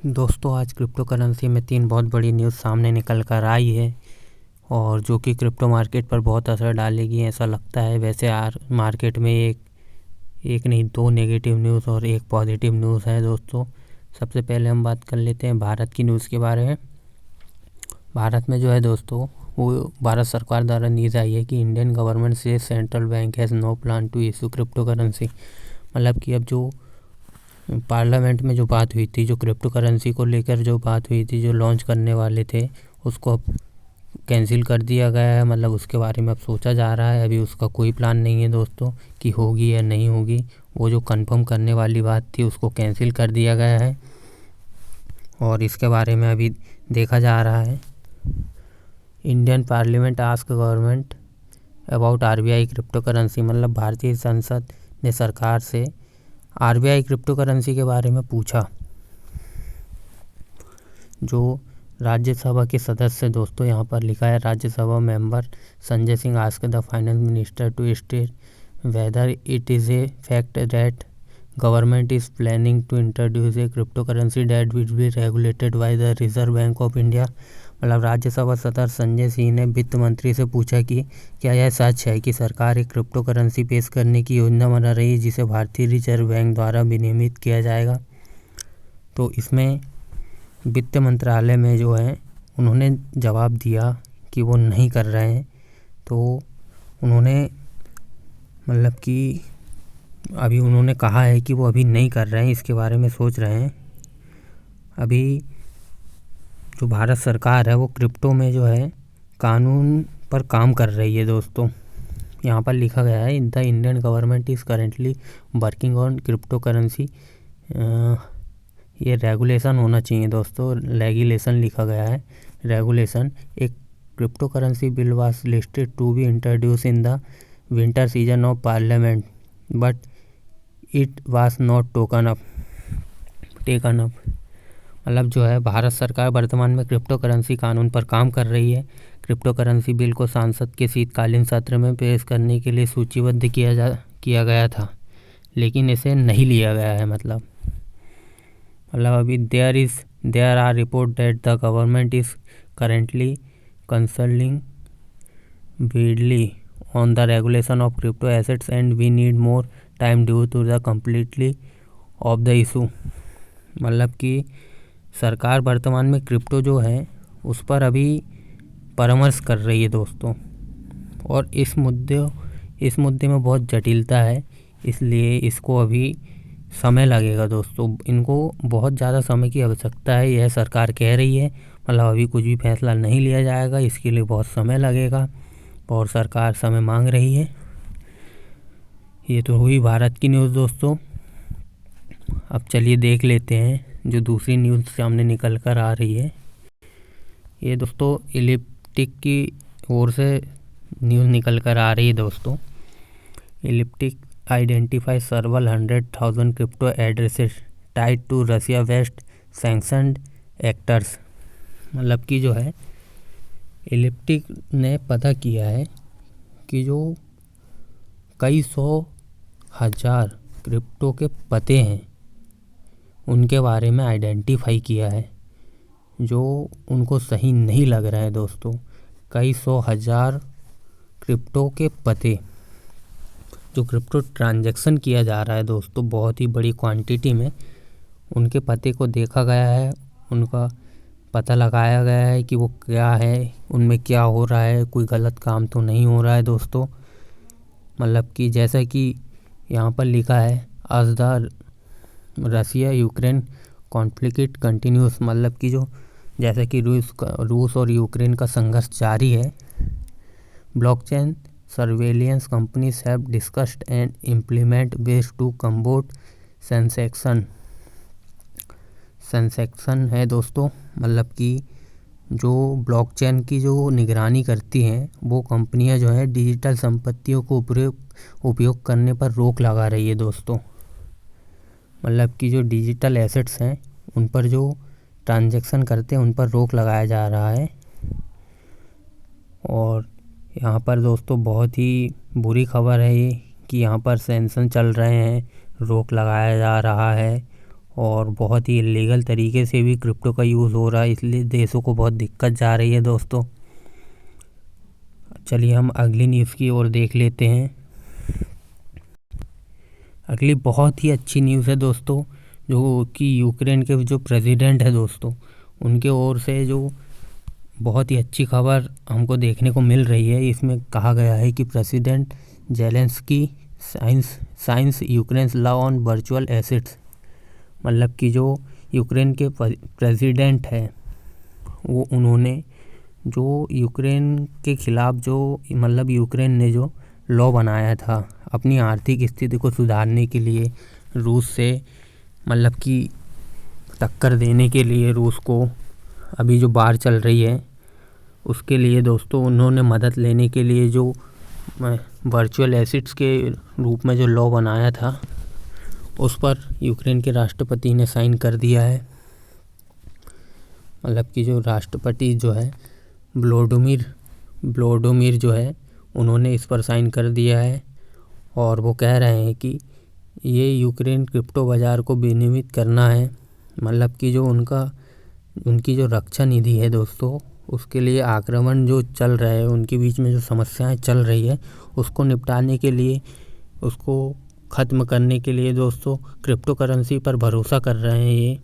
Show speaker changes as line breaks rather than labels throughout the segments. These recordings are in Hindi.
दोस्तों आज क्रिप्टो करेंसी में 3 बहुत बड़ी न्यूज़ सामने निकल कर आई है और जो कि क्रिप्टो मार्केट पर बहुत असर डालेगी ऐसा लगता है। वैसे मार्केट में एक नहीं 2 नेगेटिव न्यूज़ और एक पॉजिटिव न्यूज़ है दोस्तों। सबसे पहले हम बात कर लेते हैं भारत की न्यूज़ के बारे में। भारत में जो है दोस्तों वो भारत सरकार द्वारा न्यूज़ आई है कि इंडियन गवर्नमेंट से central bank has no plan to issue crypto currency. मतलब कि अब जो पार्लियामेंट में जो बात हुई थी, जो क्रिप्टो करेंसी को लेकर जो बात हुई थी, जो लॉन्च करने वाले थे, उसको अब कैंसिल कर दिया गया है। मतलब उसके बारे में अब सोचा जा रहा है। अभी उसका कोई प्लान नहीं है दोस्तों कि होगी या नहीं होगी। वो जो कंफर्म करने वाली बात थी उसको कैंसिल कर दिया गया है और इसके बारे में अभी देखा जा रहा है। Indian parliament ask government about RBI crypto currency. मतलब भारतीय संसद ने सरकार से आरबीआई क्रिप्टो करेंसी के बारे में पूछा। जो राज्यसभा के सदस्य दोस्तों यहाँ पर लिखा है, Rajya Sabha member Sanjay Singh ask the finance minister to state whether it is a fact that government is planning to introduce a crypto currency that will be regulated by the Reserve Bank of India. मतलब राज्यसभा सदस्य संजय सिंह ने वित्त मंत्री से पूछा कि क्या यह सच है कि सरकार एक क्रिप्टो करेंसी पेश करने की योजना बना रही है जिसे भारतीय रिजर्व बैंक द्वारा विनियमित किया जाएगा। तो इसमें वित्त मंत्रालय में जो है उन्होंने जवाब दिया कि वो नहीं कर रहे हैं। तो उन्होंने मतलब कि अभी उन्होंने कहा है कि वो अभी नहीं कर रहे हैं, इसके बारे में सोच रहे हैं। अभी जो भारत सरकार है वो क्रिप्टो में जो है कानून पर काम कर रही है दोस्तों। यहाँ पर लिखा गया है the Indian government is currently working on crypto currency. ये रेगुलेशन होना चाहिए दोस्तों, रेगुलेशन लिखा गया है, रेगुलेशन। एक crypto currency bill was listed to be introduced in the winter season of parliament but it was not taken up. मतलब जो है भारत सरकार वर्तमान में क्रिप्टो करेंसी कानून पर काम कर रही है। क्रिप्टो करेंसी बिल को संसद के शीतकालीन सत्र में पेश करने के लिए सूचीबद्ध किया गया था, लेकिन इसे नहीं लिया गया है। मतलब अभी there are report that the government is currently consulting widely on the regulation of crypto assets and we need more time due to the completely of the issue। मतलब कि सरकार वर्तमान में क्रिप्टो जो है उस पर अभी परामर्श कर रही है दोस्तों, और इस मुद्दे में बहुत जटिलता है, इसलिए इसको अभी समय लगेगा दोस्तों। इनको बहुत ज़्यादा समय की आवश्यकता है, यह सरकार कह रही है। मतलब अभी कुछ भी फैसला नहीं लिया जाएगा, इसके लिए बहुत समय लगेगा और सरकार समय मांग रही है। ये तो हुई भारत की न्यूज़ दोस्तों। अब चलिए देख लेते हैं जो दूसरी न्यूज़ सामने निकल कर आ रही है। ये दोस्तों इलिप्टिक की ओर से न्यूज़ निकल कर आ रही है दोस्तों। Elliptic identify several 100,000 crypto addresses tied to Russia west sanctioned actors. मतलब कि जो है इलिप्टिक ने पता किया है कि जो कई 100,000 क्रिप्टो के पते हैं उनके बारे में आइडेंटिफाई किया है, जो उनको सही नहीं लग रहा है दोस्तों। कई 100,000 क्रिप्टो के पते, जो क्रिप्टो ट्रांजैक्शन किया जा रहा है दोस्तों बहुत ही बड़ी क्वांटिटी में, उनके पते को देखा गया है, उनका पता लगाया गया है कि वो क्या है, उनमें क्या हो रहा है, कोई गलत काम तो नहीं हो रहा है दोस्तों। मतलब कि जैसा कि यहाँ पर लिखा है as the Russia Ukraine conflict continues. मतलब कि जो जैसा कि रूस और यूक्रेन का संघर्ष जारी है, blockchain surveillance companies have discussed and implement ways to combat sanctions है दोस्तों। मतलब कि जो ब्लॉकचेन की जो निगरानी करती हैं वो कंपनियां जो है डिजिटल संपत्तियों को उपयोग करने पर रोक लगा रही है दोस्तों। मतलब कि जो डिजिटल एसेट्स हैं उन पर जो ट्रांजैक्शन करते हैं उन पर रोक लगाया जा रहा है। और यहाँ पर दोस्तों बहुत ही बुरी खबर है ये कि यहाँ पर सैंक्शन चल रहे हैं, रोक लगाया जा रहा है और बहुत ही इलीगल तरीके से भी क्रिप्टो का यूज़ हो रहा है, इसलिए देशों को बहुत दिक्कत जा रही है दोस्तों। चलिए हम अगली न्यूज़ की ओर देख लेते हैं। अगली बहुत ही अच्छी न्यूज़ है दोस्तों, जो कि यूक्रेन के जो प्रेसिडेंट है दोस्तों, उनके ओर से जो बहुत ही अच्छी खबर हमको देखने को मिल रही है। इसमें कहा गया है कि president Zelensky science Ukraine law on virtual assets, मतलब कि जो यूक्रेन के प्रेसिडेंट है वो उन्होंने जो यूक्रेन के ख़िलाफ़ जो मतलब यूक्रेन ने जो लॉ बनाया था अपनी आर्थिक स्थिति को सुधारने के लिए, रूस से मतलब कि टक्कर देने के लिए, रूस को अभी जो बाढ़ चल रही है उसके लिए दोस्तों उन्होंने मदद लेने के लिए जो वर्चुअल एसेट्स के रूप में जो लॉ बनाया था उस पर यूक्रेन के राष्ट्रपति ने साइन कर दिया है। मतलब कि जो राष्ट्रपति जो है व्लादिमीर जो है उन्होंने इस पर साइन कर दिया है और वो कह रहे हैं कि ये यूक्रेन क्रिप्टो बाज़ार को विनियमित करना है। मतलब कि जो उनकी जो रक्षा निधि है दोस्तों, उसके लिए आक्रमण जो चल रहा है, उनके बीच में जो समस्याएं चल रही है उसको निपटाने के लिए, उसको ख़त्म करने के लिए दोस्तों क्रिप्टो करेंसी पर भरोसा कर रहे हैं ये,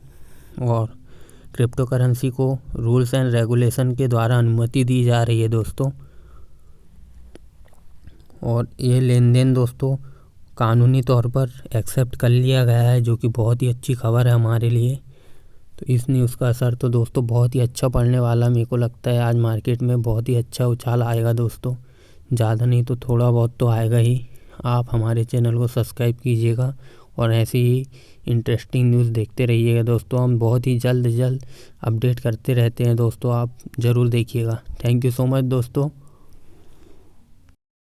और क्रिप्टो करेंसी को रूल्स एंड रेगुलेशन के द्वारा अनुमति दी जा रही है दोस्तों। और ये लेन देन दोस्तों कानूनी तौर पर एक्सेप्ट कर लिया गया है, जो कि बहुत ही अच्छी खबर है हमारे लिए। तो इस न्यूज़ का असर तो दोस्तों बहुत ही अच्छा पड़ने वाला, मेरे को लगता है आज मार्केट में बहुत ही अच्छा उछाल आएगा दोस्तों, ज़्यादा नहीं तो थोड़ा बहुत तो आएगा ही। आप हमारे चैनल को सब्सक्राइब कीजिएगा और ऐसे ही इंटरेस्टिंग न्यूज़ देखते रहिएगा दोस्तों। हम बहुत ही जल्द अपडेट करते रहते हैं दोस्तों, आप ज़रूर देखिएगा। थैंक यू सो मच दोस्तों।